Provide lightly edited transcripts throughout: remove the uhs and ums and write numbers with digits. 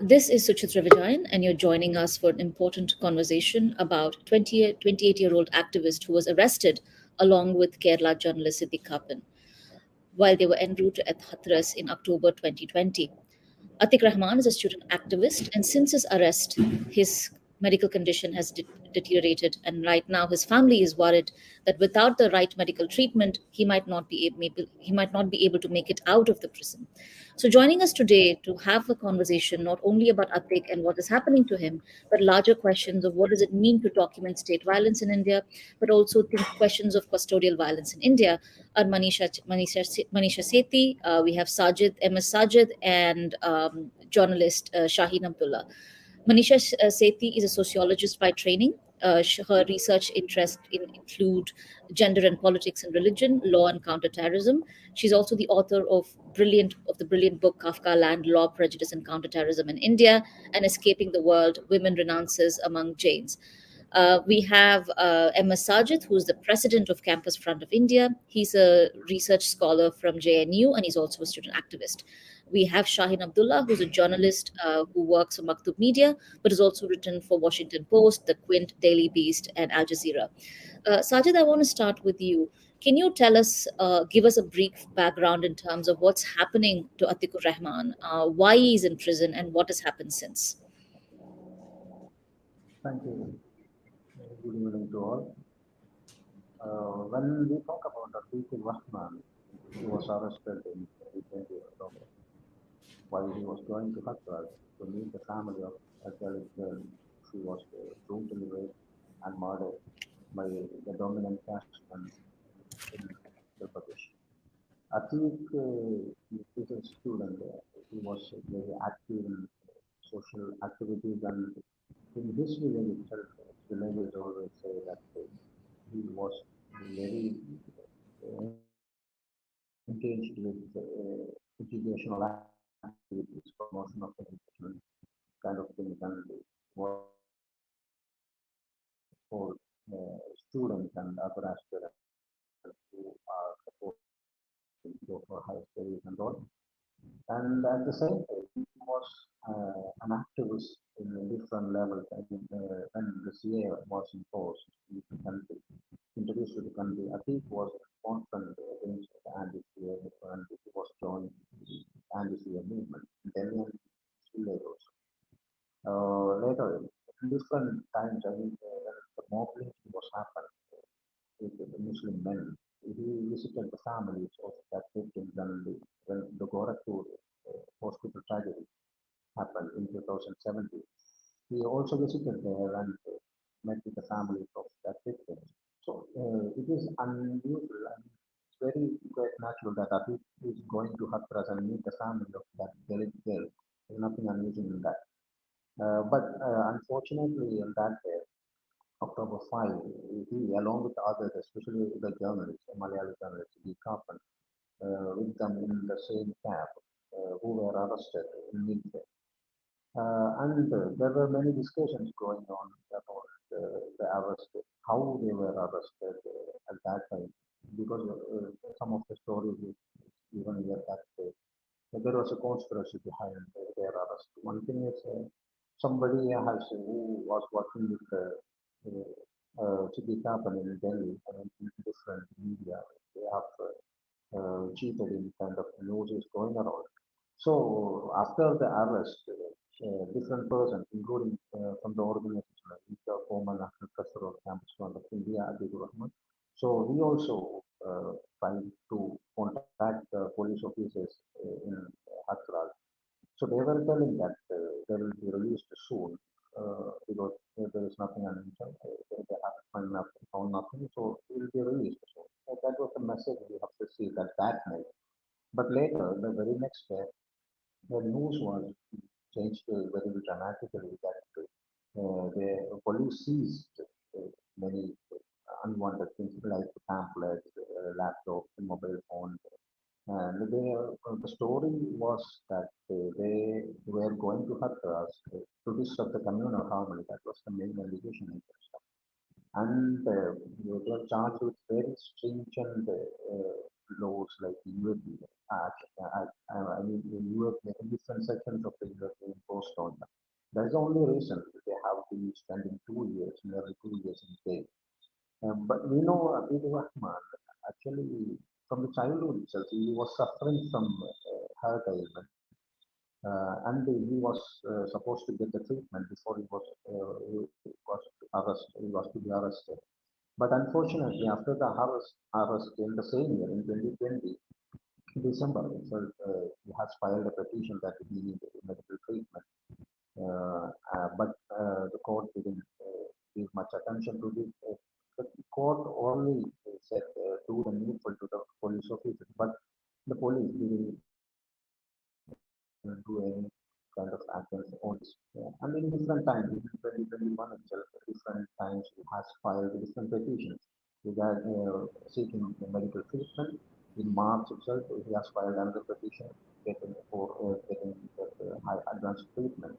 This is Suchitra Vijayan, and you're joining us for an important conversation about 28-year-old activist who was arrested along with Kerala journalist Siddique Kappan while they were en route at Hathras in October 2020. Atikur Rahman is a student activist, and since his arrest, his medical condition has deteriorated, and right now his family is worried that without the right medical treatment, he might not be able to make it out of the prison. So, joining us today to have a conversation not only about Atik and what is happening to him, but larger questions of what does it mean to document state violence in India, but also think questions of custodial violence in India are Manisha Sethi. We have Sajid, MS Sajid, and journalist Shaheen Abdullah. Manisha Sethi is a sociologist by training. Her research interests include gender and politics and religion, law and counterterrorism. She's also the author of the brilliant book Kafka Land, Law, Prejudice and Counterterrorism in India and Escaping the World, Women Renounces Among Jains. We have MS Sajid, who's the president of Campus Front of India. He's a research scholar from JNU and he's also a student activist. We have Shaheen Abdullah, who's a journalist who works for Maktub Media, but has also written for Washington Post, The Quint, Daily Beast, and Al Jazeera. Sajid, I want to start with you. Can you tell us, give us a brief background in terms of what's happening to Atikur Rahman, why he's in prison, and what has happened since? Thank you. Good evening to all. When we talk about Atikur Rahman, he was arrested in 2020 October while he was going to Hathras to meet the family of a Dalit girl. She was brutally raped and murdered by the dominant caste in Uttar Pradesh. Atik is a student. He was very active in social activities, and in his village itself, villagers always say that he was very engaged with educational activities, promotion of education, kind of things, and was for students and other aspirants who are supposed to go for higher studies and all. And at the same time, he was an activist in different levels. I mean, when the CA was imposed in the country, introduced to the country, Atik was confront against the anti-CA and he was joined the anti-CA movement in Delhi and village also. Later, in different times, I mean, when the mob lynching was happened with the Muslim men, he visited the families of that victims and when the Gorakhpur hospital tragedy happened in 2017. He also visited there and met with the families of that victims. So it is unusual and it's very quite natural that Atif is going to Hathras and meet the family of that Dalit girl. There's nothing unusual in that. But unfortunately, in that day, October 5, he, along with others, especially the journalists, the Malayali journalist, Siddique Kappan, with them in the same cab, who were arrested in midday. And there were many discussions going on about the arrest, how they were arrested at that time, because some of the stories even here that there was a conspiracy behind their arrest. One thing is somebody has who was working with Siddique Kappan in Delhi and in different media. They have cheated in kind of news is going around. So after the arrest, different persons, including from the organization, like the former National President of Campus Fund of India, Atikur Rahman. So he also tried to contact police officers in Hathras. So they were telling that they will be released soon because there is nothing unusual. They haven't found nothing, so he will be released soon. So that was the message we have received at that night. But later, the very next day, the news was changed very dramatically that the police seized many unwanted things like pamphlets, laptops, mobile phones. And the story was that they were going to Hathras to disrupt the communal harmony. That was the main allegation against them. And they were charged with very stringent laws like the UAPA Act, I mean, the UAPA, different sections of the UAPA imposed on them. That's the only reason they have to be spending 2 years, nearly 2 years in jail. But we know Atikur Rahman, actually, from the childhood itself, he was suffering from heart ailment. And he was supposed to get the treatment before he was arrested. He was to be arrested. But unfortunately, after the arrest in the same year, in 2020, December, itself, he has filed a petition that he needed medical treatment. But the court didn't give much attention to this. The court only said do the needful to the police officers, but the police didn't do any kind of actions on this. And in different times, in 2021 itself, different times he has filed different petitions regarding seeking medical treatment. In March itself, he has filed another petition getting high advanced treatment.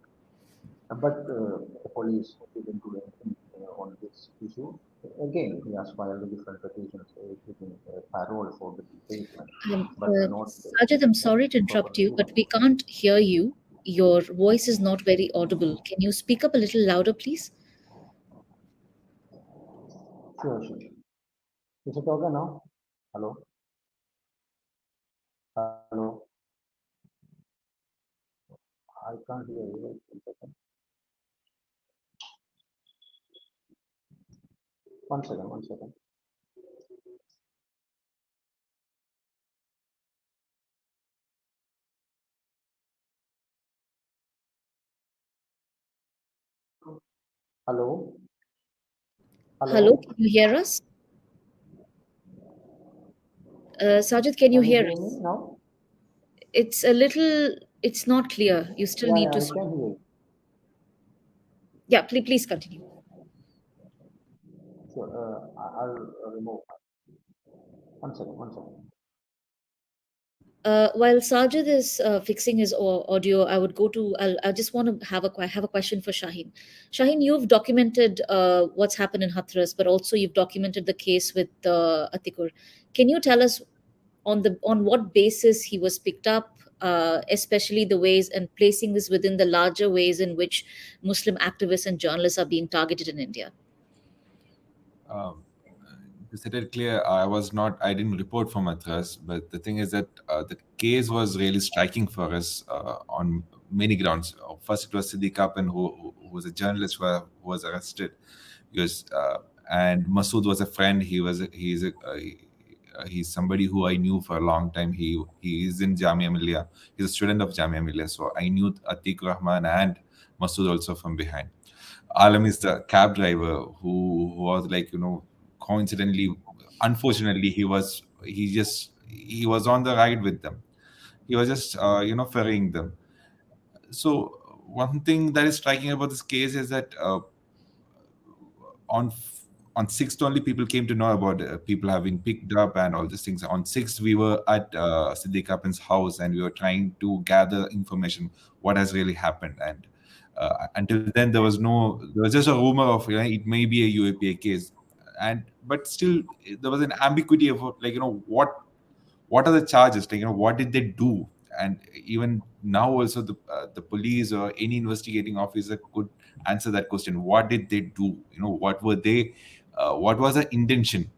But the police didn't do anything on this issue. Again, he has filed different petitions seeking parole for the treatment, but not Sajid, I'm sorry to proper interrupt you, but we treatment. can't hear you. Your voice is not very audible. Can you speak up a little louder, please? Sure, sure. Is it okay now? Hello? Hello? I can't hear you. Wait a second. One second, one second. Hello? Hello, Hello? can you hear us? Sajid, can you Can you hear hear me us? now? It's a little, it's not clear. You still Yeah, need yeah, to, I can hear you. yeah, please continue. Sure. I'll remove. One second, one second. While Sajid is fixing his audio, I would go to. I just want to have a question for Shaheen. Shaheen, you've documented what's happened in Hathras, but also you've documented the case with Atikur. Can you tell us on what basis he was picked up, especially the ways and placing this within the larger ways in which Muslim activists and journalists are being targeted in India? Um, to set it clear, I didn't report from Hathras, but the thing is that the case was really striking for us on many grounds. First, it was Siddique Kappan, who was a journalist who was arrested. And Masood was a friend. He's somebody who I knew for a long time. He is in Jamia Millia. He's a student of Jamia Millia, so I knew Atikur Rahman and Masood also from behind. Alam is the cab driver who was like, coincidentally, unfortunately, he was on the ride with them. He was just ferrying them. So one thing that is striking about this case is that on on 6th only people came to know about people having picked up and all these things. On 6th we were at Siddique Kappan's house and we were trying to gather information what has really happened. And until then there was just a rumor of it may be a UAPA case, and but still there was an ambiguity of like what are the charges, like what did they do. And even now also the police or any investigating officer could answer that question. What did they do? What were they what was the intention?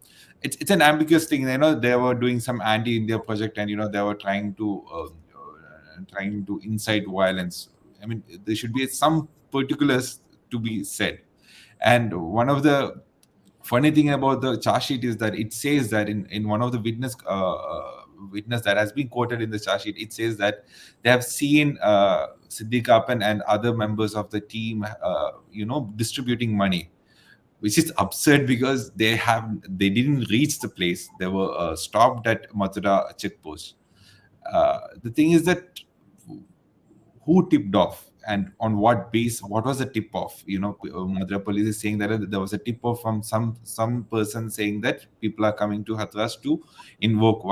It's an ambiguous thing. They were doing some anti-India project, and they were trying to incite violence. I mean, there should be some particulars to be said. And one of the funny thing about the charge sheet is that it says that in one of the witness that has been quoted in the charge sheet, it says that they have seen Siddique Kappan and other members of the team, distributing money, which is absurd because they didn't reach the place. They were stopped at Mathura checkpost. The thing is that who tipped off and on what base? What was the tip off? Madhya police is saying that there was a tip off from some person saying that people are coming to Hathras to invoke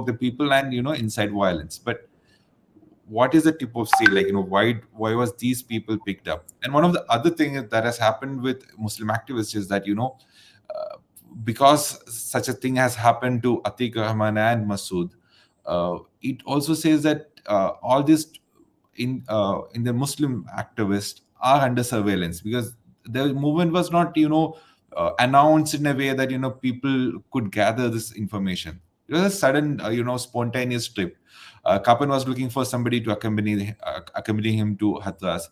the people and incite violence. But what is the tip of say, like why was these people picked up? And one of the other things that has happened with Muslim activists is that because such a thing has happened to Atikur Rahman and Masood, it also says that all this in the Muslim activists are under surveillance, because the movement was not, announced in a way that people could gather this information. It was a sudden, spontaneous trip. Kappan was looking for somebody to accompany him to Hathras.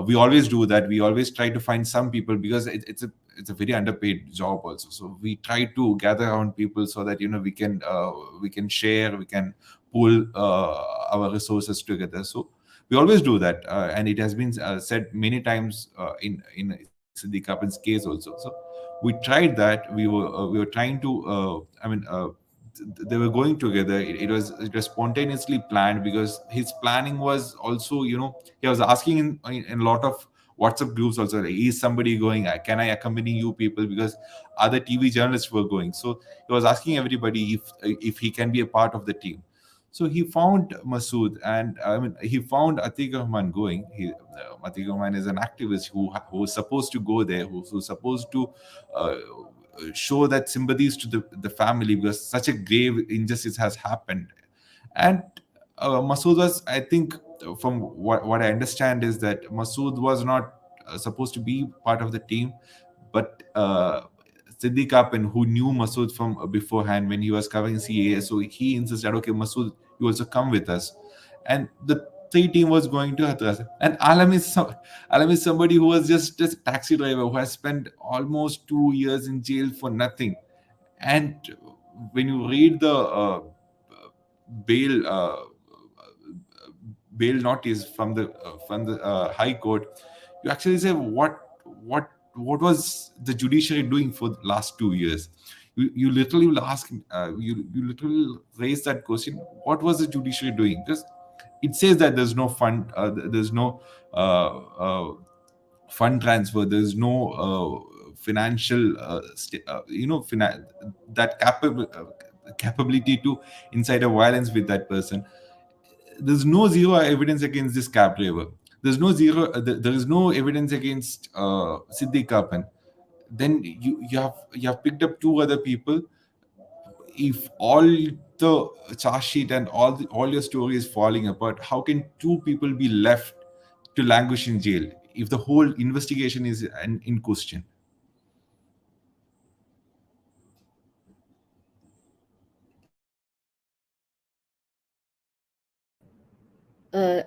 We always do that. We always try to find some people, because it's a very underpaid job also. So we try to gather around people so that we can share, we can pool our resources together. So we always do that, and it has been said many times in Siddique Kappan's case also. So we tried that. We were trying to. They were going together. It was spontaneously planned, because his planning was also, he was asking in a lot of WhatsApp groups also, is somebody going? Can I accompany you people? Because other TV journalists were going. So he was asking everybody if he can be a part of the team. So he found Masood, and he found Atikur Rahman going. Atikur Rahman is an activist who was supposed to go there, who was supposed to show that sympathies to the family, because such a grave injustice has happened. And Masood was, I think, from what I understand, is that Masood was not supposed to be part of the team, but Siddique Kappan, who knew Masood from beforehand when he was covering CAA, so he insisted, okay, Masood, you also come with us. And the three team was going to Hathras. And Alam is somebody who was just a taxi driver who has spent almost 2 years in jail for nothing. And when you read the bail notice from the High Court, you actually say, what was the judiciary doing for the last 2 years? You literally will ask, you literally raise that question: what was the judiciary doing? Because it says that there's no fund, there's no fund transfer, there's no financial, that capability to incite a violence with that person. There's no zero evidence against this cab driver. There is no evidence against Siddique Kappan. Then you have picked up two other people. If all the charge sheet and all your story is falling apart, how can two people be left to languish in jail if the whole investigation is in question?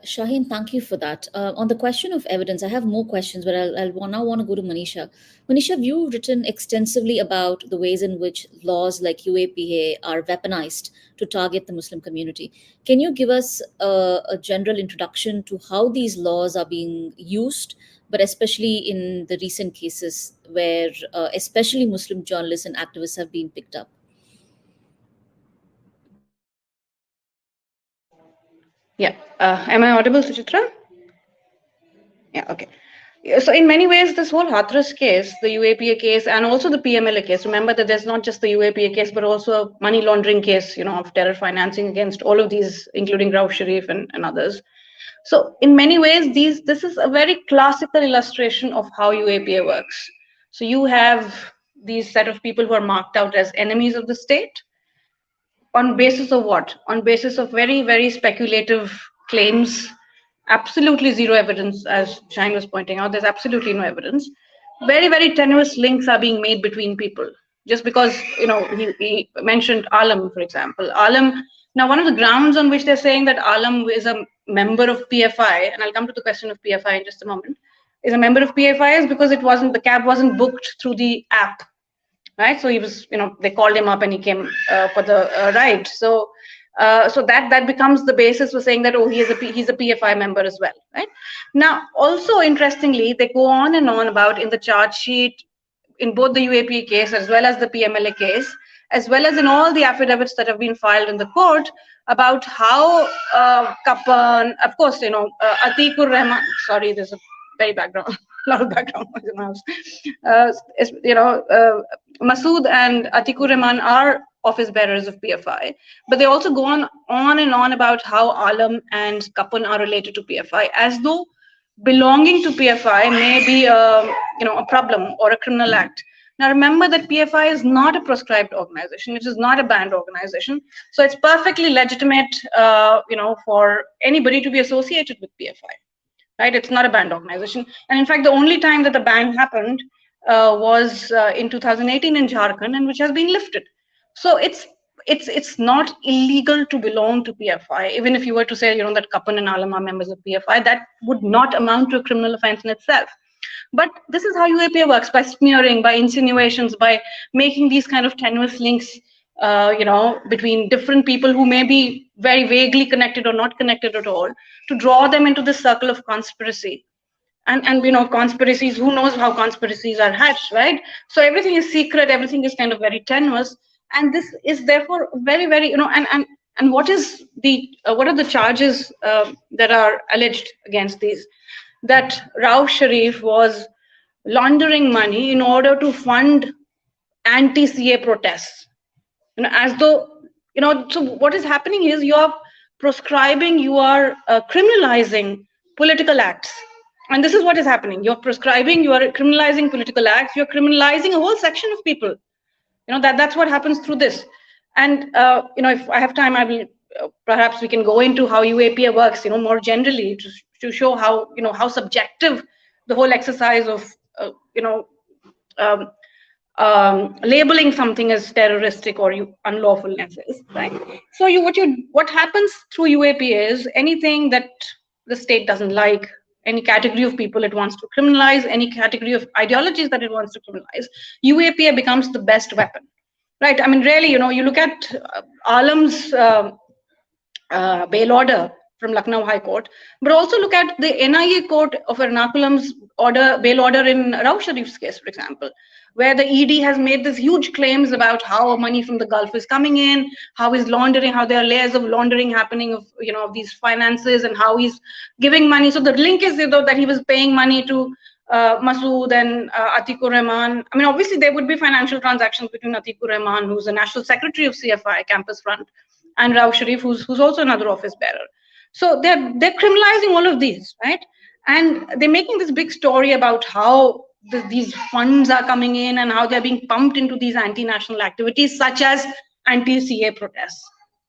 Shaheen, thank you for that. On the question of evidence, I have more questions, but I'll now want to go to Manisha. Manisha, you've written extensively about the ways in which laws like UAPA are weaponized to target the Muslim community. Can you give us a general introduction to how these laws are being used, but especially in the recent cases where especially Muslim journalists and activists have been picked up? Yeah. Am I audible, Suchitra? Yeah, okay. So in many ways, this whole Hathras case, the UAPA case, and also the PMLA case, remember that there's not just the UAPA case, but also a money laundering case, of terror financing against all of these, including Rauf Sharif and others. So in many ways, this is a very classical illustration of how UAPA works. So you have these set of people who are marked out as enemies of the state. On basis of what? On basis of very, very speculative claims, absolutely zero evidence, as Shine was pointing out. There's absolutely no evidence. Very, very tenuous links are being made between people. Just because, he mentioned Alam, for example. Alam, now one of the grounds on which they're saying that Alam is a member of PFI, and I'll come to the question of PFI in just a moment, is a member of PFI is because the cab wasn't booked through the app. Right, so he was, they called him up and he came for the ride. So that becomes the basis for saying that, oh, he's a PFI member as well. Right now, also interestingly, they go on and on about in the charge sheet in both the UAPA case as well as the PMLA case, as well as in all the affidavits that have been filed in the court about how Kappan, of course, Atikur Rahman. Sorry, there's a very background. A lot of background noise in the house. Masood and Atikur Rahman are office bearers of PFI, but they also go on and on about how Alam and Kappan are related to PFI, as though belonging to PFI may be a problem or a criminal act. Now remember that PFI is not a proscribed organization. It is not a banned organization. So it's perfectly legitimate, for anybody to be associated with PFI, right? It's not a banned organization. And in fact, the only time that the ban happened was in 2018 in Jharkhand, and which has been lifted. So it's not illegal to belong to PFI. Even if you were to say, that Kappan and Alam are members of PFI, that would not amount to a criminal offense in itself. But this is how UAPA works, by smearing, by insinuations, by making these kind of tenuous links, between different people who may be very vaguely connected or not connected at all, to draw them into this circle of conspiracy. And conspiracies, who knows how conspiracies are hatched, right? So everything is secret, everything is kind of very tenuous. And this is therefore very, very, and what are the charges that are alleged against these? That Rauf Sharif was laundering money in order to fund anti-CA protests. As though, so what is happening is you are proscribing, you are criminalizing political acts. And this is what is happening. You're prescribing, you are criminalizing political acts, you're criminalizing a whole section of people. That's what happens through this. And, if I have time, I will, perhaps we can go into how UAPA works, more generally to show how, how subjective the whole exercise of, labeling something as terroristic or unlawfulness is, right? So what happens through UAPA is anything that the state doesn't like, any category of people it wants to criminalize, any category of ideologies that it wants to criminalize, UAPA becomes the best weapon, right? I mean, really, you look at Alam's bail order from Lucknow High Court, but also look at the NIA court of Ernakulam's bail order in Rauf Sharif's case, for example, where the ED has made these huge claims about how money from the Gulf is coming in, how he's laundering, how there are layers of laundering happening of, of these finances, and how he's giving money. So the link is, that he was paying money to Masood and Atikur Rahman. I mean, obviously there would be financial transactions between Atikur Rahman, who's the national secretary of CFI Campus Front, and Rauf Sharif, who's also another office bearer. So they're criminalizing all of these, right? And they're making this big story about how these funds are coming in and how they're being pumped into these anti-national activities, such as anti-CA protests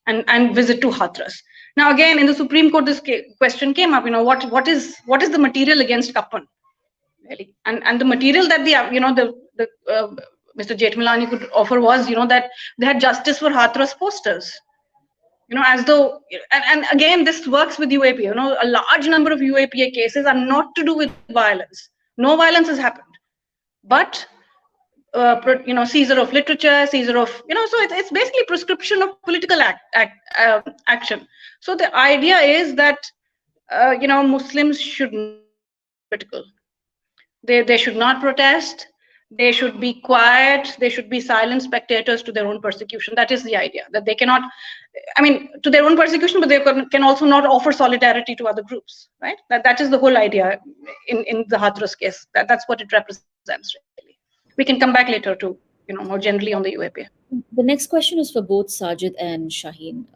and visit to Hathras. Now, again, in the Supreme Court, this question came up. What is the material against Kappan, really? And the material that Mr. Jethmalani could offer was, that they had justice for Hathras posters. As though, and again, this works with UAPA. A large number of UAPA cases are not to do with violence. No violence has happened, but seizure of literature, seizure of, so it's basically prescription of political action. So the idea is that Muslims should not be critical. They should not protest. They should be quiet. They should be silent spectators to their own persecution. That is the idea, that they cannot, to their own persecution, but they can also not offer solidarity to other groups, right? That is the whole idea in the Hathras case. That's what it represents, really. We can come back later to, more generally on the UAPA. The next question is for both Sajid and Shaheen,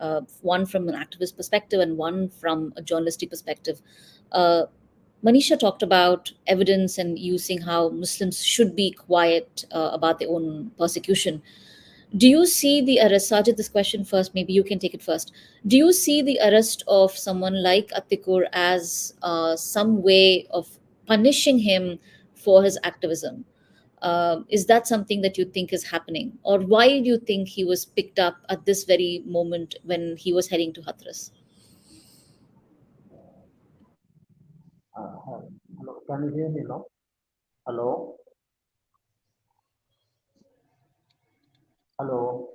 one from an activist perspective and one from a journalistic perspective. Manisha talked about evidence and using how Muslims should be quiet about their own persecution. Do you see the arrest, Sajid, this question first, maybe you can take it first. Do you see the arrest of someone like Atikur as some way of punishing him for his activism? Is that something that you think is happening? Or why do you think he was picked up at this very moment when he was heading to Hathras? Hello, can you hear me now? Hello? Hello?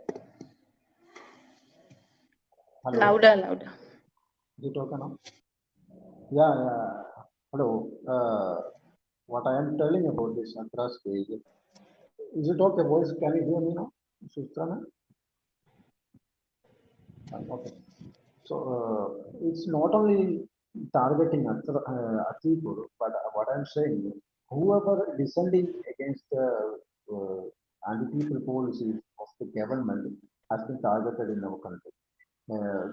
Hello? Louder. Is it okay now? Yeah. Hello. What I am telling about this Hathras case, is it okay, boys? Can you hear me now? Sustrana? Okay. So it's not only targeting Atikur, but what I'm saying is whoever dissenting against the anti-people policies of the government has been targeted in our country.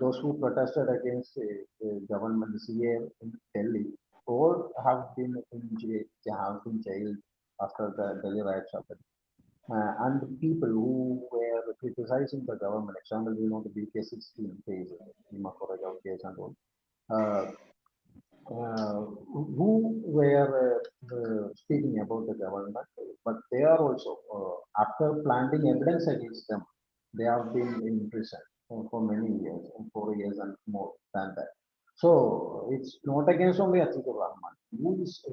Those who protested against the government CA in Delhi all have been jailed after the Delhi riots happened. and the people who were criticizing the government, example, the BK16 case, the Mathura case and all, uh, who were speaking about the government, but they are also, after planting evidence against them, they have been in prison for many years, 4 years and more than that. So it's not against only Atikur Rahman, who is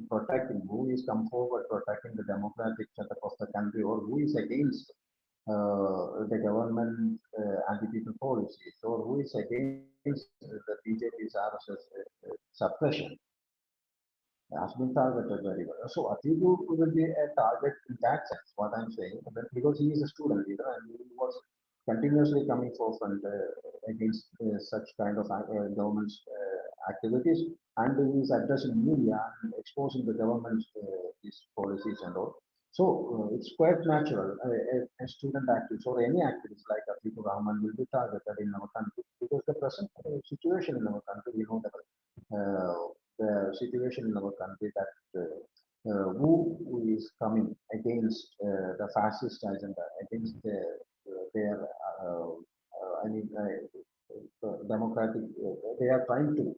protecting, who is come forward protecting the democratic setup of the country, or who is against the government anti-people policies, or who is against the BJP's RSS suppression has been targeted very well. So Atiku will be a target in that sense, what I'm saying, but because he is a student leader and he was continuously coming forward against such kind of government's activities, and he is addressing media and exposing the government's these policies and all. So it's quite natural. A student activist or any activist like Atikur Rahman will be targeted in our country because the present situation in our country, the situation in our country that who is coming against the fascist agenda, against their, democratic, they are trying to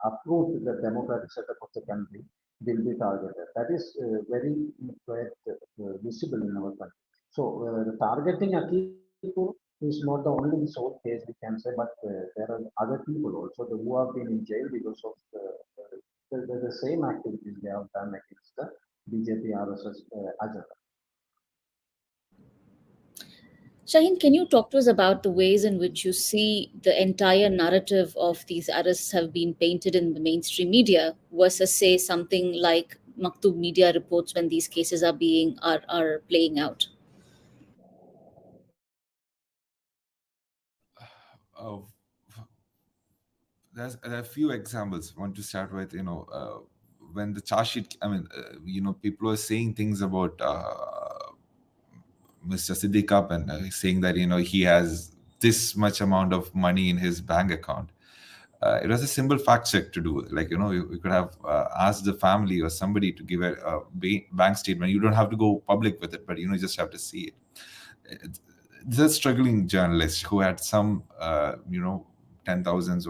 uproot the democratic setup of the country, will be targeted. That is very quite visible in our country. So the targeting Atiku is not the only sole case we can say, but there are other people also who have been in jail because of the same activities they have done against the BJP RSS agenda. Shaheen, can you talk to us about the ways in which you see the entire narrative of these arrests have been painted in the mainstream media versus, say, something like Maktub media reports when these cases are playing out? Uh, there are a few examples. I want to start with, when the charge sheet, people are saying things about Mr. Siddique Kappan, saying that, he has this much amount of money in his bank account. It was a simple fact check to do. Like, you could have asked the family or somebody to give a bank statement. You don't have to go public with it, but, you just have to see it. This is a struggling journalist who had some, 10,000,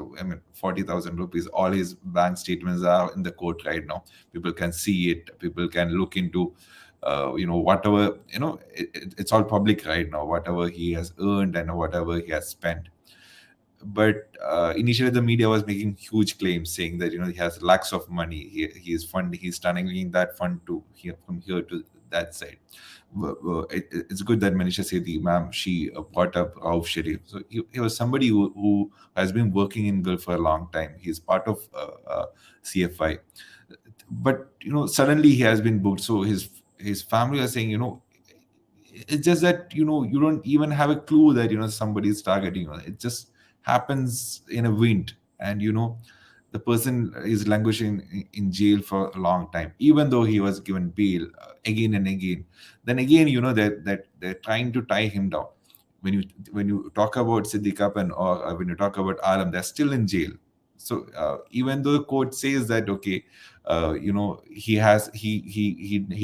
40,000 rupees. All his bank statements are in the court right now. People can see it. People can look into, whatever, it's all public right now, whatever he has earned and whatever he has spent. But initially the media was making huge claims saying that, he has lakhs of money. He's tunneling that fund from here to that side. It's good that Manisha Sethi, ma'am, she brought up Rauf Sharif. So he was somebody who has been working in Gulf for a long time. He's part of CFI. But, suddenly he has been booked. So his family are saying, it's just that, you don't even have a clue that, somebody is targeting you. It just happens in a wind. And, the person is languishing in jail for a long time, even though he was given bail again and again. Then again, that they're trying to tie him down. When you talk about Siddique Kappan or when you talk about Alam, they're still in jail. So even though the court says that, okay, he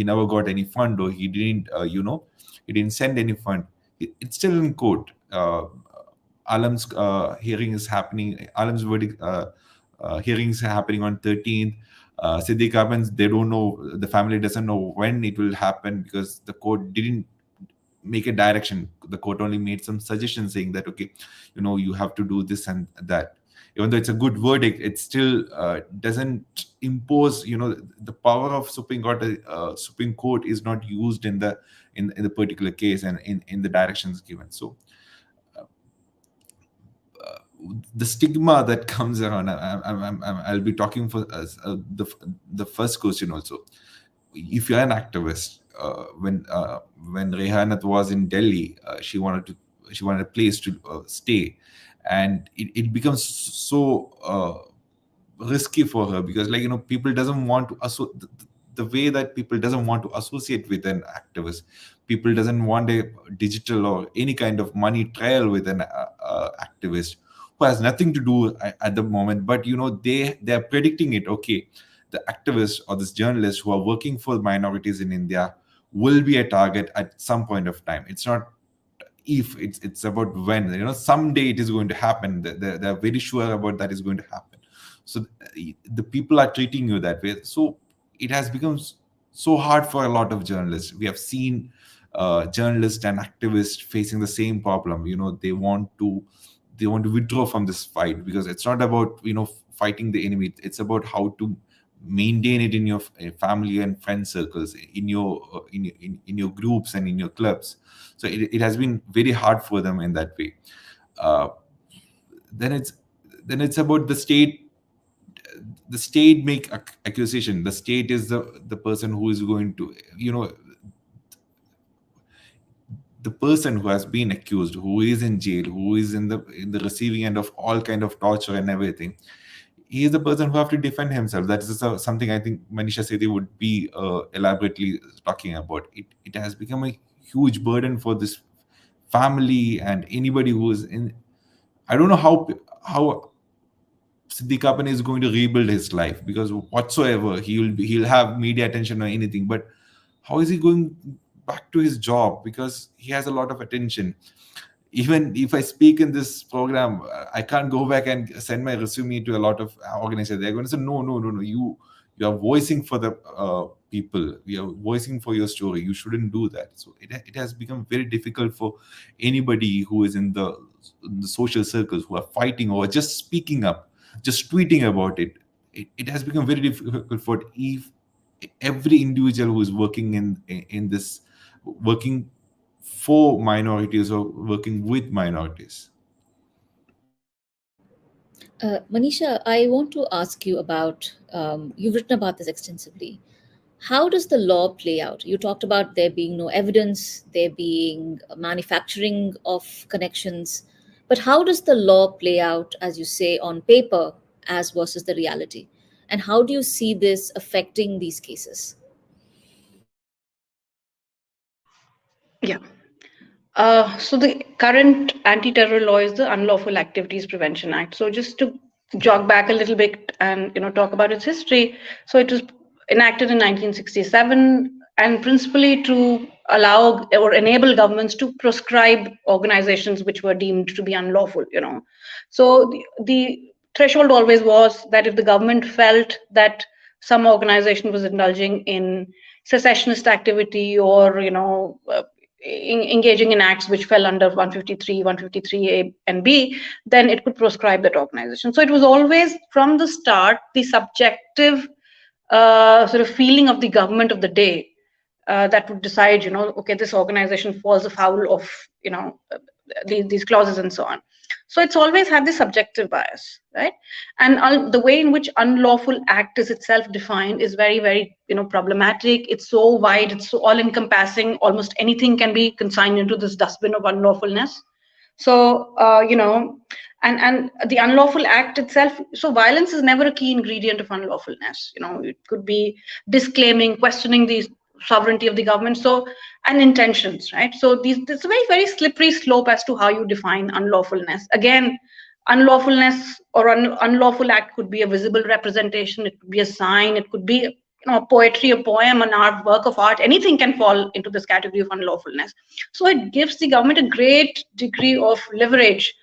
never got any fund, or he didn't send any fund, it's still in court. Alam's hearing is happening. Alam's verdict hearings are happening on 13th. Siddique Kappan, they don't know. The family doesn't know when it will happen because the court didn't make a direction. The court only made some suggestions saying that, okay, you have to do this and that. Even though it's a good verdict, it still doesn't impose. The power of Supreme Court is not used in the particular case and in the directions given. So the stigma that comes around, I'll be talking for the first question also. If you're an activist, when Rehanat was in Delhi, she wanted a place to stay, and it becomes so risky for her because, people doesn't want to the way that people doesn't want to associate with an activist. People doesn't want a digital or any kind of money trail with an activist who has nothing to do at the moment. But they are predicting it. Okay, the activists or this journalists who are working for minorities in India, will be a target at some point of time. It's not if, it's about when. Someday it is going to happen. They're very sure about that is going to happen. So the people are treating you that way. So it has become so hard for a lot of journalists. We have seen journalists and activists facing the same problem. They want to withdraw from this fight, because it's not about fighting the enemy. It's about how to maintain it in your family and friend circles, in your groups and in your clubs. So it has been very hard for them in that way. Then it's about the state. The state make accusation. The state is the person who is going to, the person who has been accused, who is in jail, who is in the receiving end of all kind of torture and everything. He is the person who have to defend himself. That is something I think Manisha Sethi would be elaborately talking about. It has become a huge burden for this family and anybody who is in. I don't know how Siddique Kappan is going to rebuild his life, because whatsoever he'll have media attention or anything, but how is he going back to his job? Because he has a lot of attention. Even if I speak in this program, I can't go back and send my resume to a lot of organizations. They're going to say, no. You are voicing for the people. We are voicing for your story. You shouldn't do that. So it has become very difficult for anybody who is in the social circles, who are fighting or just speaking up, just tweeting about it. It has become very difficult for every individual who is working in this, working for minorities or working with minorities. Manisha, I want to ask you about, you've written about this extensively. How does the law play out? You talked about there being no evidence, there being manufacturing of connections, but how does the law play out, as you say, on paper as versus the reality? And how do you see this affecting these cases? Yeah. So the current anti-terror law is the Unlawful Activities Prevention Act. So just to jog back a little bit and talk about its history. So it was enacted in 1967, and principally to allow or enable governments to proscribe organizations which were deemed to be unlawful. So the threshold always was that if the government felt that some organization was indulging in secessionist activity or engaging in acts which fell under 153A and B, then it could proscribe that organization. So it was always from the start the subjective sort of feeling of the government of the day that would decide, okay, this organization falls afoul of these clauses and so on. So it's always had this subjective bias, right? And the way in which unlawful act is itself defined is very, very, problematic. It's so wide, it's so all-encompassing. Almost anything can be consigned into this dustbin of unlawfulness. So, and the unlawful act itself, so violence is never a key ingredient of unlawfulness. It could be disclaiming, questioning the sovereignty of the government, so, and intentions, right? So it's a very, very slippery slope as to how you define unlawfulness. Again, unlawfulness or unlawful act could be a visible representation, it could be a sign, it could be poetry, a poem, an art, work of art. Anything can fall into this category of unlawfulness. So it gives the government a great degree of leverage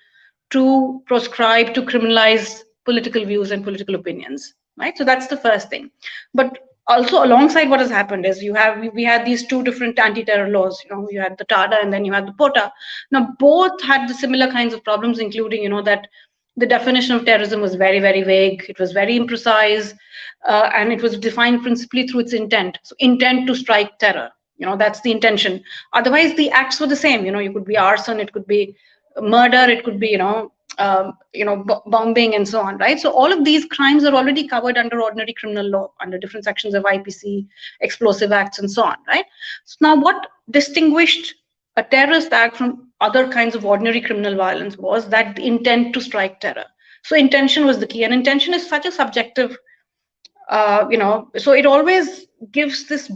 to proscribe, to criminalize political views and political opinions, right? So that's the first thing. But also alongside what has happened is we had these two different anti-terror laws. You had the TADA and then you had the POTA. Now both had the similar kinds of problems, including that the definition of terrorism was very, very vague. It was very imprecise, and it was defined principally through its intent. So intent to strike terror. That's the intention. Otherwise, the acts were the same. You could be arson, it could be murder, it could be bombing and so on, right? So all of these crimes are already covered under ordinary criminal law, under different sections of IPC, explosive acts, and so on, right? So now, what distinguished a terrorist act from other kinds of ordinary criminal violence was that the intent to strike terror. So intention was the key, and intention is such a subjective, so it always gives this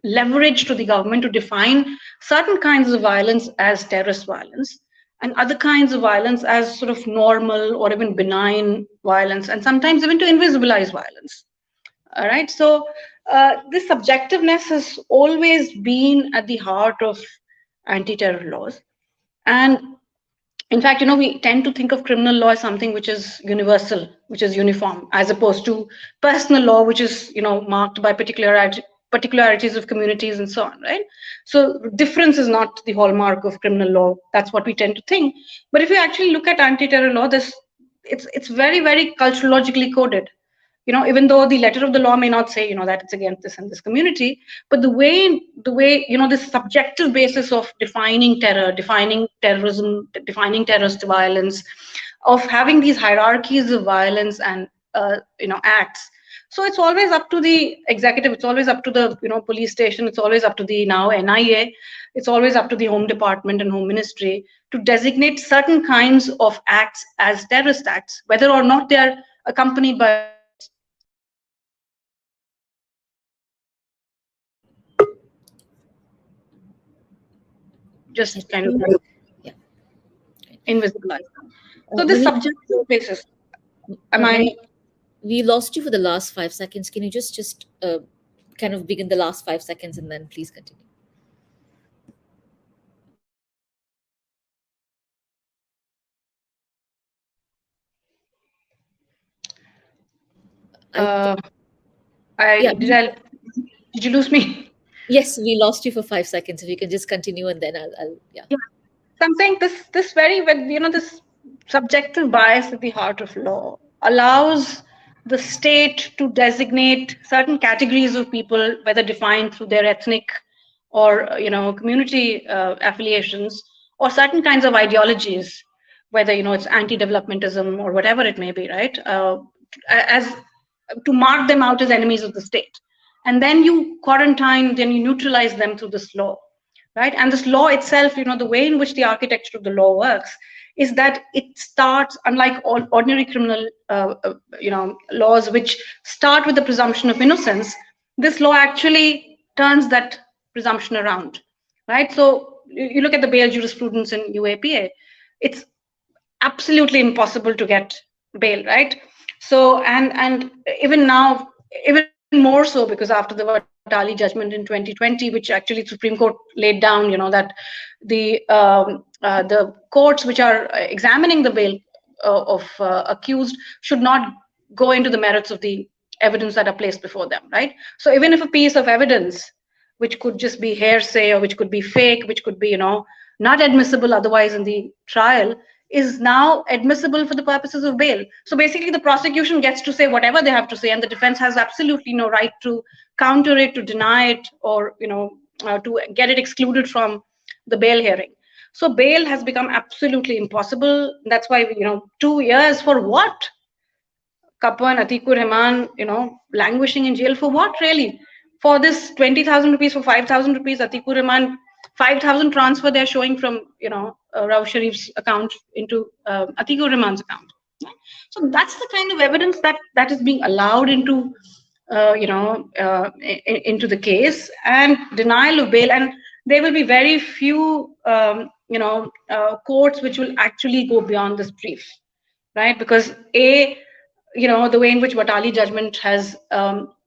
leverage to the government to define certain kinds of violence as terrorist violence and other kinds of violence as sort of normal or even benign violence, and sometimes even to invisibilize violence. All right. So this subjectiveness has always been at the heart of anti-terror laws. And in fact, we tend to think of criminal law as something which is universal, which is uniform, as opposed to personal law, which is, marked by particularities of communities and so on, right? So difference is not the hallmark of criminal law. That's what we tend to think. But if you actually look at anti-terror law, it's very, very culturologically coded. Even though the letter of the law may not say, that it's against this and this community, but the way, this subjective basis of defining terror, defining terrorism, defining terrorist violence, of having these hierarchies of violence and, acts. So it's always up to the executive, it's always up to the, police station, it's always up to the now NIA, it's always up to the Home Department and Home Ministry to designate certain kinds of acts as terrorist acts, whether or not they are accompanied by just kind of invisibilize them. So this subjective basis, we lost you for the last 5 seconds. Can you just kind of begin the last 5 seconds and then please continue? Did you lose me? Yes, we lost you for 5 seconds. If you can just continue and then I'll yeah. So I'm saying this very, this subjective bias at the heart of law allows the state to designate certain categories of people, whether defined through their ethnic or, community affiliations, or certain kinds of ideologies, whether, it's anti-developmentism or whatever it may be, right? As to mark them out as enemies of the state. And then you quarantine, then you neutralize them through this law, right? And this law itself, the way in which the architecture of the law works is that it starts, unlike all ordinary criminal, laws, which start with the presumption of innocence, this law actually turns that presumption around, right? So you look at the bail jurisprudence in UAPA, it's absolutely impossible to get bail, right? So, and even now, even more so, because after the Vatali judgment in 2020, which actually Supreme Court laid down, that the courts which are examining the bail of accused should not go into the merits of the evidence that are placed before them, right? So even if a piece of evidence, which could just be hearsay or which could be fake, which could be, not admissible otherwise in the trial, is now admissible for the purposes of bail. So basically the prosecution gets to say whatever they have to say, and the defense has absolutely no right to counter it, to deny it, or to get it excluded from the bail hearing. So bail has become absolutely impossible. That's why 2 years for what? Kappan, Atikur Rahman, languishing in jail for what, really? For this 20,000 rupees, for 5,000 rupees, Atikur Rahman, 5,000 transfer they're showing from Rauf Sharif's account into Atikur Rahman's account. So that's the kind of evidence that is being allowed into into the case, and denial of bail. And there will be very few courts which will actually go beyond this brief, right? Because the way in which Vatali judgment has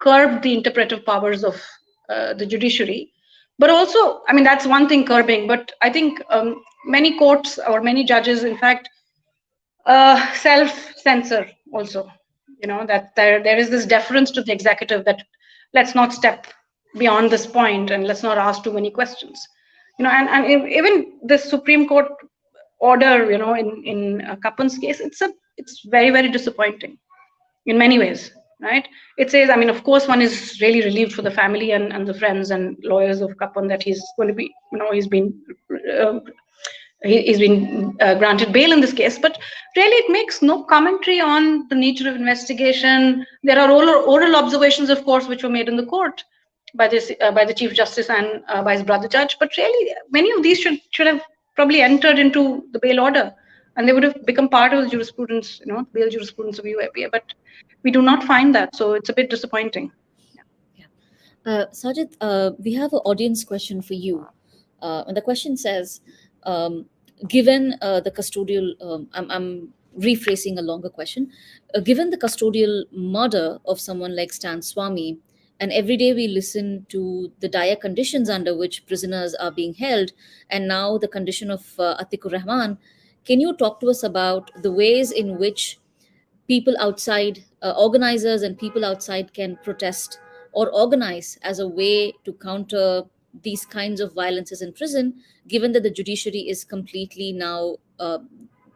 curbed the interpretive powers of the judiciary. But also, that's one thing, curbing, but I think many courts or many judges, in fact, self-censor also, that there is this deference to the executive that let's not step beyond this point and let's not ask too many questions. And even the Supreme Court order, in Kappan's case, it's very, very disappointing in many ways. Right? It says, of course, one is really relieved for the family and the friends and lawyers of Kappan that he's going to be, he's been granted bail in this case. But really, it makes no commentary on the nature of investigation. There are oral observations, of course, which were made in the court by the Chief Justice and by his brother judge. But really, many of these should have probably entered into the bail order, and they would have become part of the jurisprudence, bail jurisprudence of UAPA. But we do not find that, so it's a bit disappointing. Sajid, we have an audience question for you, and the question says, given the custodial, I'm rephrasing a longer question. Given the custodial murder of someone like Stan Swamy, And every day we listen to the dire conditions under which prisoners are being held, and now the condition of Atikur Rahman. Can you talk to us about the ways in which people outside, organizers and people outside, can protest or organize as a way to counter these kinds of violences in prison, given that the judiciary is completely now.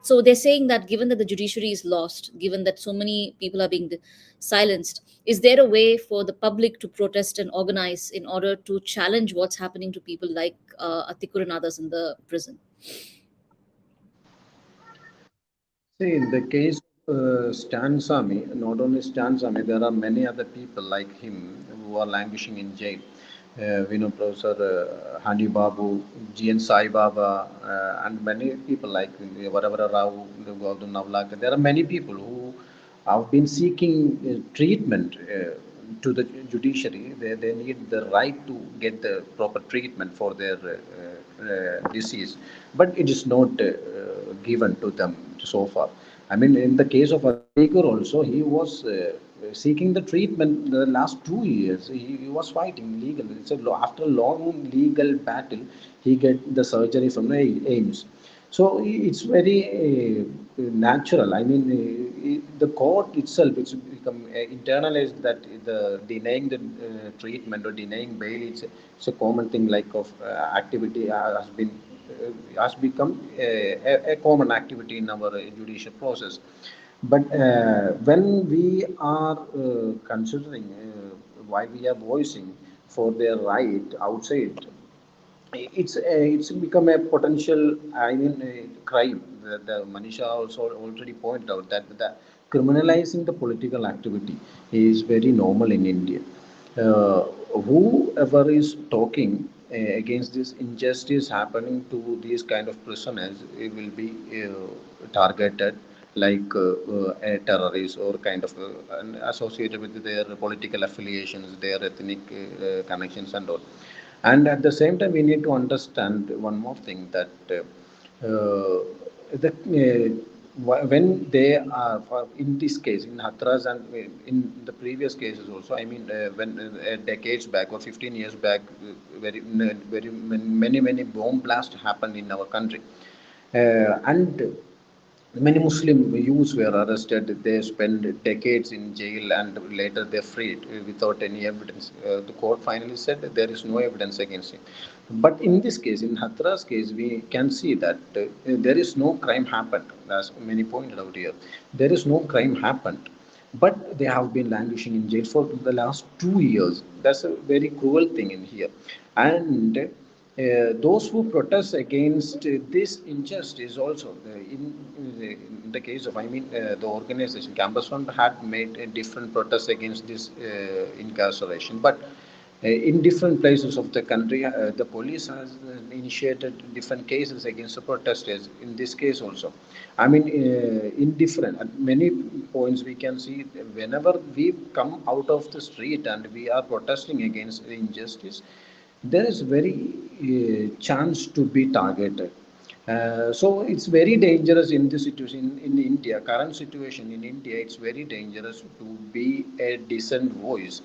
So they're saying that given that the judiciary is lost, given that so many people are being silenced, is there a way for the public to protest and organize in order to challenge what's happening to people like Atikur and others in the prison? See, in the case of Stan Sami, not only Stan Sami, there are many other people like him who are languishing in jail. We know Professor Hani Babu, G.N. Sai Baba, and many people like Varavara Rao, Gautam Navlaka. There are many people who have been seeking treatment to the judiciary. They need the right to get the proper treatment for their disease, but it is not given to them so far. I mean, in the case of Atikur also, he was seeking the treatment the last 2 years. He was fighting legal. It's after a long legal battle, he get the surgery from the AIIMS. So it's very natural. I mean, the court itself, it's become internalized that the denying the treatment or denying bail, it's a common thing like of activity has become a common activity in our judicial process. But when we are considering, why we are voicing for their right outside, it's become a potential, I mean, crime. The Manisha also already pointed out that the criminalizing the political activity is very normal in India. uh, Whoever is talking against this injustice happening to these kind of prisoners, it will be targeted like a terrorist or kind of associated with their political affiliations, their ethnic connections and all. And at the same time, we need to understand one more thing that when they are, in this case, in Hathras and in the previous cases also, I mean, when decades back or 15 years back, very many bomb blasts happened in our country. And many Muslim youths were arrested. They spent decades in jail and later they freed without any evidence. The court finally said that there is no evidence against him. But in this case, in Hathras case, we can see that there is no crime happened, as many pointed out here. There is no crime happened, but they have been languishing in jail for the last 2 years. That's a very cruel thing in here. And those who protest against this injustice also, in the case of, I mean, the organization Campus Front had made a different protests against this incarceration, but in different places of the country, the police has initiated different cases against the protesters. In this case also, I mean, in different at many points, we can see whenever we come out of the street and we are protesting against injustice, there is very chance to be targeted. So it's very dangerous in this situation in India. Current situation in India, it's very dangerous to be a decent voice,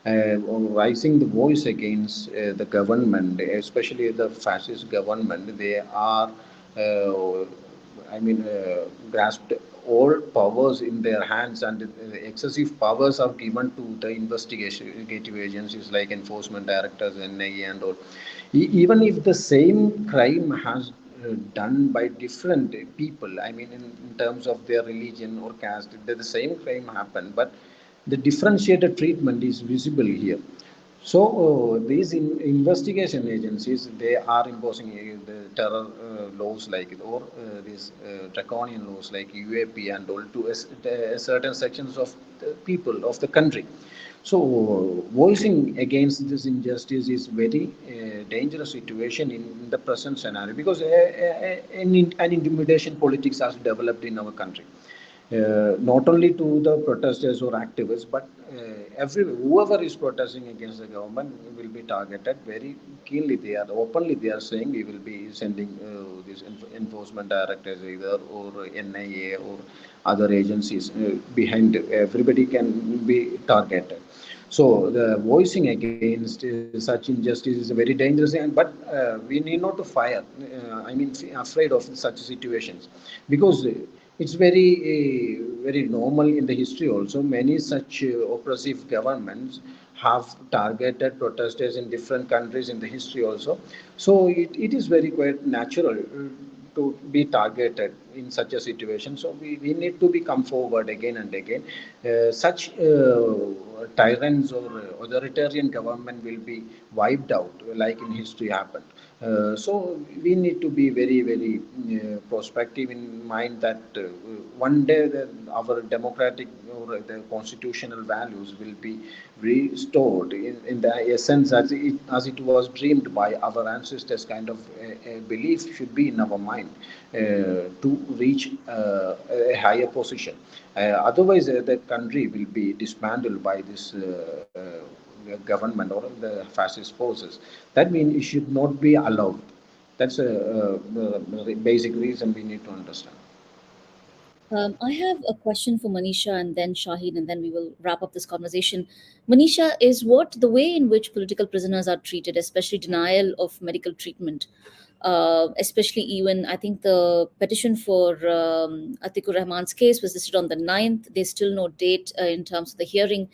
raising the voice against the government, especially the fascist government. They are, I mean, grasped all powers in their hands, and excessive powers are given to the investigative agencies like enforcement directors, NIA, and all. Even if the same crime has done by different people, I mean, in terms of their religion or caste, the same crime happened, but the differentiated treatment is visible here. So these investigation agencies, they are imposing the terror laws like it, or these draconian laws like UAP and all to certain sections of the people of the country. So voicing against this injustice is very dangerous situation in the present scenario, because an intimidation politics has developed in our country. Not only to the protesters or activists, but whoever is protesting against the government will be targeted very keenly. They are openly they are saying we will be sending these enforcement directors either or NIA or other agencies behind. Everybody can be targeted. So the voicing against such injustice is a very dangerous thing, but we need not to fire. Afraid of such situations, because it's very normal in the history also. Many such oppressive governments have targeted protesters in different countries in the history also. So it is very quite natural to be targeted in such a situation. So we need to be come forward again and again. Such tyrants or authoritarian government will be wiped out, like in history happened. So we need to be very prospective in mind that one day our democratic or the constitutional values will be restored in the essence as it was dreamed by our ancestors. Kind of a belief should be in our mind to reach a higher position. Otherwise, the country will be dismantled by this government or the fascist forces. That means it should not be allowed. That's a basic reason we need to understand. I have a question for Manisha and then Shaheen, and then we will wrap up this conversation. Manisha, is what the way in which political prisoners are treated, especially denial of medical treatment, especially even I think the petition for Atikur Rahman's case was listed on the 9th. There's still no date in terms of the hearing.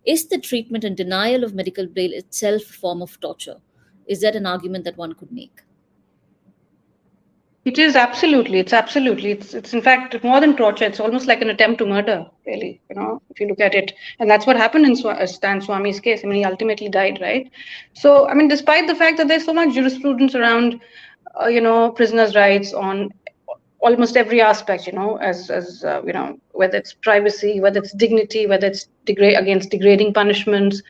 Is the treatment and denial of medical bail itself a form of torture? Is that an argument that one could make? It is absolutely. It's absolutely. It's in fact more than torture. It's almost like an attempt to murder, really. If you look at it, and that's what happened in Stan Swami's case. I mean, he ultimately died, right? So, I mean, despite the fact that there's so much jurisprudence around, prisoners' rights on almost every aspect, as whether it's privacy, whether it's dignity, whether it's against degrading punishments,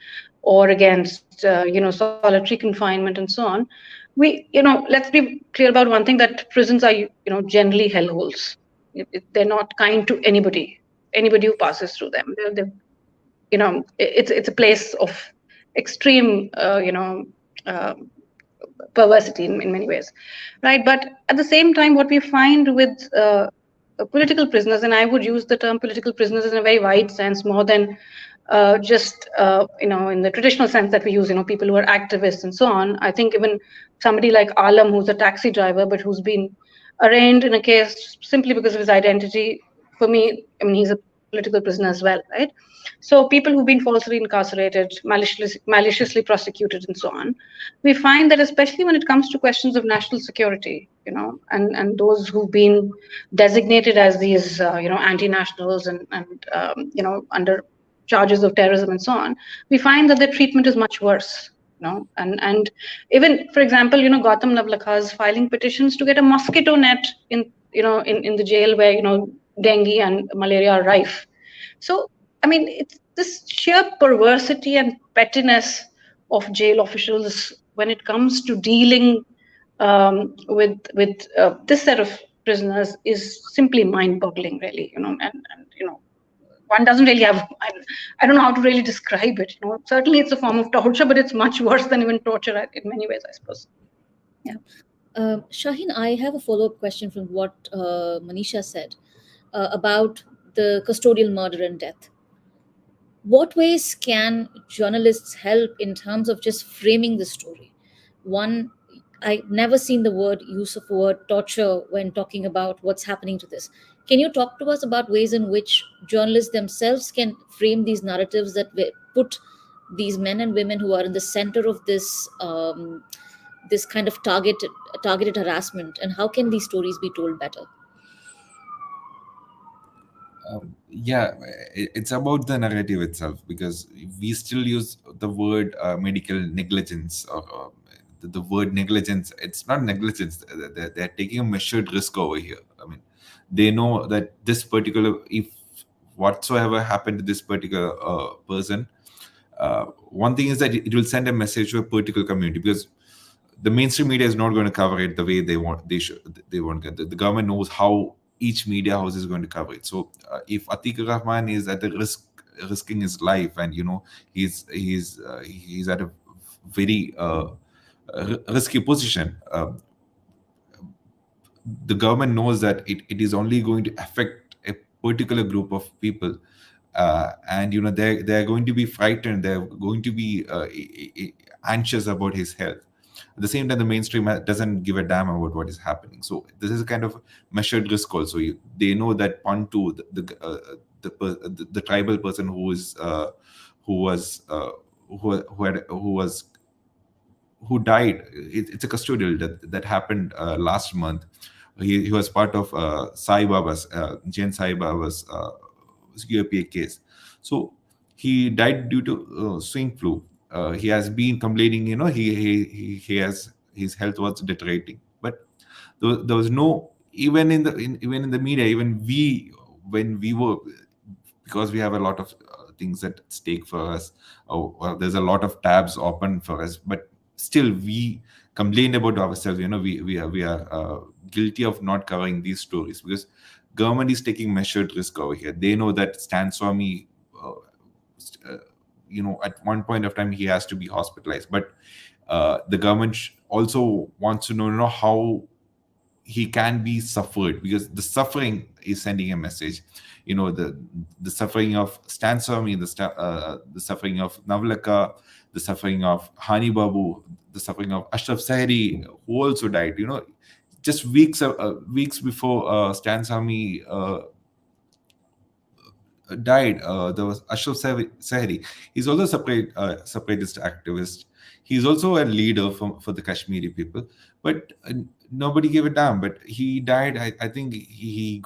or against solitary confinement and so on. Let's be clear about one thing, that prisons are generally hellholes. They're not kind to anybody who passes through them. It's a place of extreme perversity in many ways, right? But at the same time, what we find with political prisoners, and I would use the term political prisoners in a very wide sense, more than just in the traditional sense that we use, people who are activists and so on. I think even somebody like Alam, who's a taxi driver but who's been arraigned in a case simply because of his identity, for me, I mean, he's a political prisoner as well, right? So people who've been falsely incarcerated, maliciously prosecuted, and so on, we find that especially when it comes to questions of national security, and those who've been designated as these, anti-nationals and under charges of terrorism and so on, we find that their treatment is much worse. And even, for example, Gautam Navlakha's filing petitions to get a mosquito net in the jail where dengue and malaria are rife. So I mean, it's this sheer perversity and pettiness of jail officials when it comes to dealing with this set of prisoners is simply mind-boggling, really. One doesn't really have, I don't know how to really describe it. Certainly it's a form of torture, but it's much worse than even torture in many ways, I suppose. Yeah. Shaheen, I have a follow-up question from what Manisha said about the custodial murder and death. What ways can journalists help in terms of just framing the story? One, I've never seen the use of word torture when talking about what's happening to this. Can you talk to us about ways in which journalists themselves can frame these narratives that put these men and women who are in the center of this this kind of targeted harassment, and how can these stories be told better? Yeah, it's about the narrative itself, because we still use the word medical negligence, or the word negligence. It's not negligence. They're taking a measured risk over here. I mean, they know that this particular, if whatsoever happened to this particular person, one thing is that it will send a message to a particular community, because the mainstream media is not going to cover it the way they want. They want. The government knows how each media house is going to cover it. So if Atikur Rahman is at the risking his life, and he's at a very risky position, the government knows that it is only going to affect a particular group of people, and they're going to be frightened. They're going to be anxious about his health. At the same time, the mainstream doesn't give a damn about what is happening. So this is a kind of measured risk also. They know that Pantu, the tribal person who died, it's a custodial that happened last month. He was part of Sai Baba's Jain Sai Baba's UAPA case. So he died due to swine flu. He has been complaining, he has, his health was deteriorating, but there was no, even in the media, even when we were, because we have a lot of things at stake for us, there's a lot of tabs open for us, but still we complain about ourselves. We are guilty of not covering these stories because government is taking measured risk over here. They know that Stan Swami, at one point of time he has to be hospitalized, but the government also wants to know how he can be suffered, because the suffering is sending a message. The suffering of Stan Swami, the suffering of Navlaka, the suffering of Hani Babu, the suffering of Ashraf Sahri, who also died. Just weeks before Stan Swami died, there was Ashraf Sahri. He's also a separatist activist. He's also a leader for the Kashmiri people, but nobody gave a damn. But he died. I think he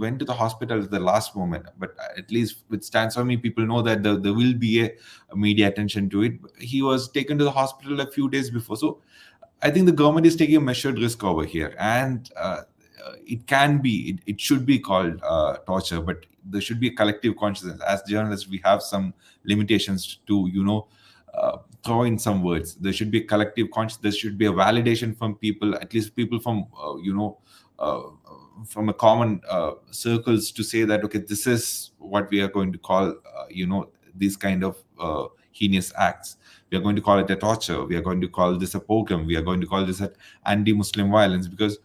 went to the hospital at the last moment. But at least with Stan Swami, people know that there will be a media attention to it. He was taken to the hospital a few days before. So I think the government is taking a measured risk over here, and it should be called torture, but there should be a collective consciousness. As journalists, we have some limitations to throw in some words. There should be a collective consciousness. There should be a validation from people, at least people from from a common circles, to say that, okay, this is what we are going to call these kind of heinous acts. We are going to call it a torture. We are going to call this a pogrom. We are going to call this an anti-Muslim violence, because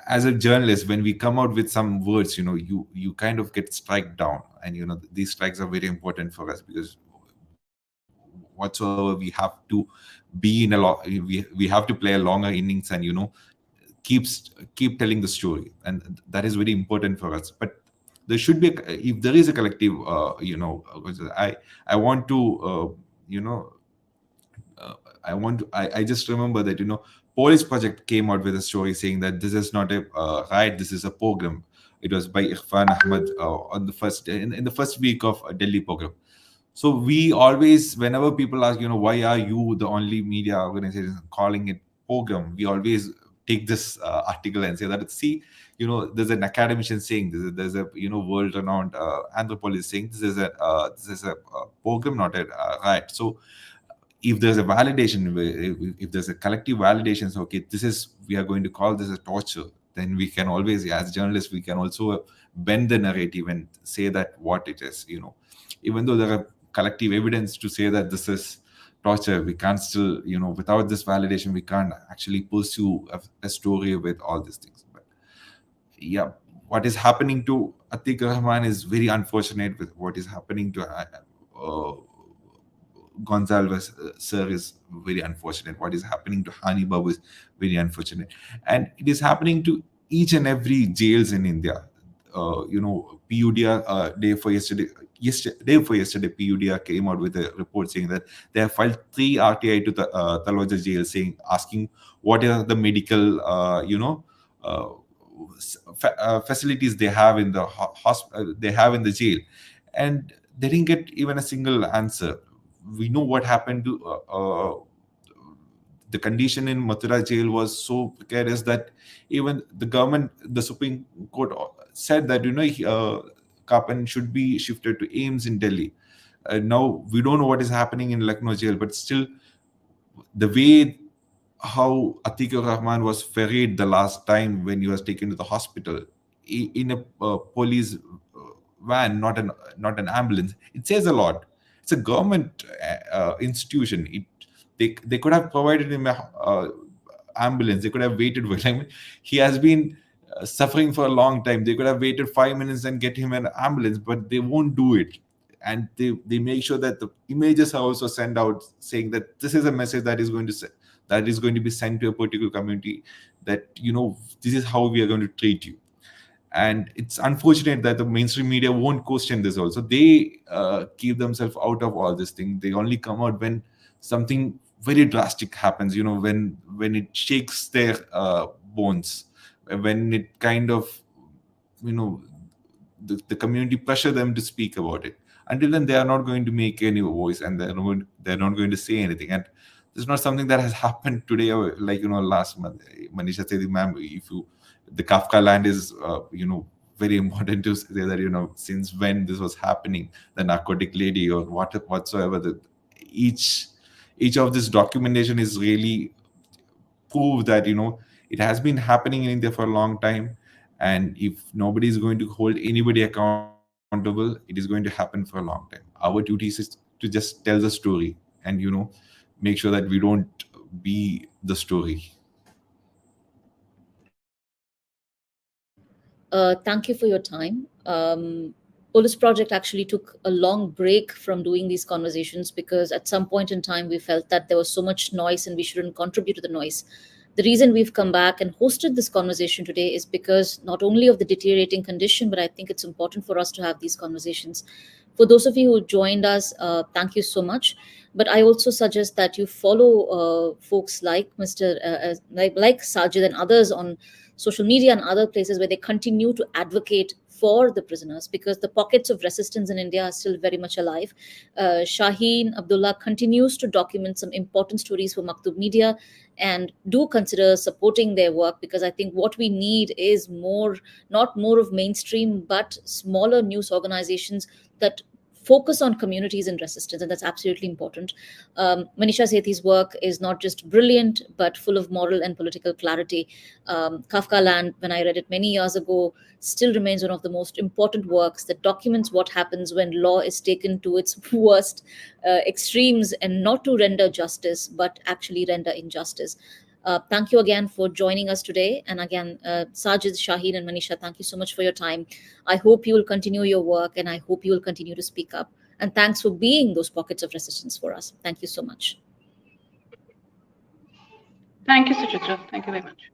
as a journalist, when we come out with some words, you kind of get struck down, and these strikes are very important for us, because whatsoever we have to be in we have to play a longer innings, and keep telling the story, and that is very important for us. But there should be if there is a collective, I want to I just remember that Police Project came out with a story saying that this is not a riot, this is a pogrom. It was by Irfan Ahmad on the first in the first week of Delhi pogrom. So we always, whenever people ask, why are you the only media organization calling it pogrom, we always take this article and say that, see, there's an academician saying this, there's a world-renowned anthropologist saying this is a pogrom, not a riot. So if there's a validation, if there's a collective validation, so okay, we are going to call this a torture, then we can always, as journalists, we can also bend the narrative and say that what it is. Even though there are collective evidence to say that this is torture, we can't still, without this validation, we can't actually pursue a story with all these things. But yeah, what is happening to Atikur Rahman is very unfortunate. With what is happening to Gonzalez sir is very unfortunate. What is happening to Hani Babu is very unfortunate, and it is happening to each and every jails in India. PUDR day for yesterday, PUDR came out with a report saying that they have filed 3 RTI to the Taloja jail, asking what are the medical facilities they have in the they have in the jail, and they didn't get even a single answer. We know what happened to the condition in Mathura jail was so precarious that even the government, the Supreme Court said that Kappan should be shifted to AIIMS in Delhi. Now we don't know what is happening in Lucknow jail, but still, the way how Atikur Rahman was ferried the last time when he was taken to the hospital in a police van, not an ambulance, it says a lot. It's a government institution. They could have provided him an ambulance. They could have waited for him. He has been suffering for a long time. They could have waited 5 minutes and get him an ambulance, but they won't do it. And they make sure that the images are also sent out saying that this is a message that is going to be sent to a particular community, that this is how we are going to treat you. And it's unfortunate that the mainstream media won't question this also. They keep themselves out of all this thing. They only come out when something very drastic happens, when it shakes their bones, when it kind of, the community pressure them to speak about it. Until then, they are not going to make any voice, and they're not going to say anything. And this is not something that has happened today, or like last month. Manisha said, ma'am, the Kafka land is very important to say that since when this was happening, the narcotic lady or whatsoever, each of this documentation is really prove that it has been happening in India for a long time. And if nobody is going to hold anybody accountable, it is going to happen for a long time. Our duty is to just tell the story and make sure that we don't be the story. Thank you for your time. Police Project actually took a long break from doing these conversations because at some point in time we felt that there was so much noise and we shouldn't contribute to the noise. The reason we've come back and hosted this conversation today is because not only of the deteriorating condition, but I think it's important for us to have these conversations. For those of you who joined us, thank you so much. But I also suggest that you follow folks like like Sajid and others on social media and other places where they continue to advocate for the prisoners, because the pockets of resistance in India are still very much alive. Shaheen Abdullah continues to document some important stories for Maktub Media, and do consider supporting their work, because I think what we need is not more of mainstream, but smaller news organizations that focus on communities in resistance, and that's absolutely important. Manisha Sethi's work is not just brilliant, but full of moral and political clarity. Kafka Land, when I read it many years ago, still remains one of the most important works that documents what happens when law is taken to its worst extremes, and not to render justice, but actually render injustice. Thank you again for joining us today. And again, Sajid, Shaheen, and Manisha, thank you so much for your time. I hope you will continue your work, and I hope you will continue to speak up. And thanks for being those pockets of resistance for us. Thank you so much. Thank you, Suchitra. Thank you very much.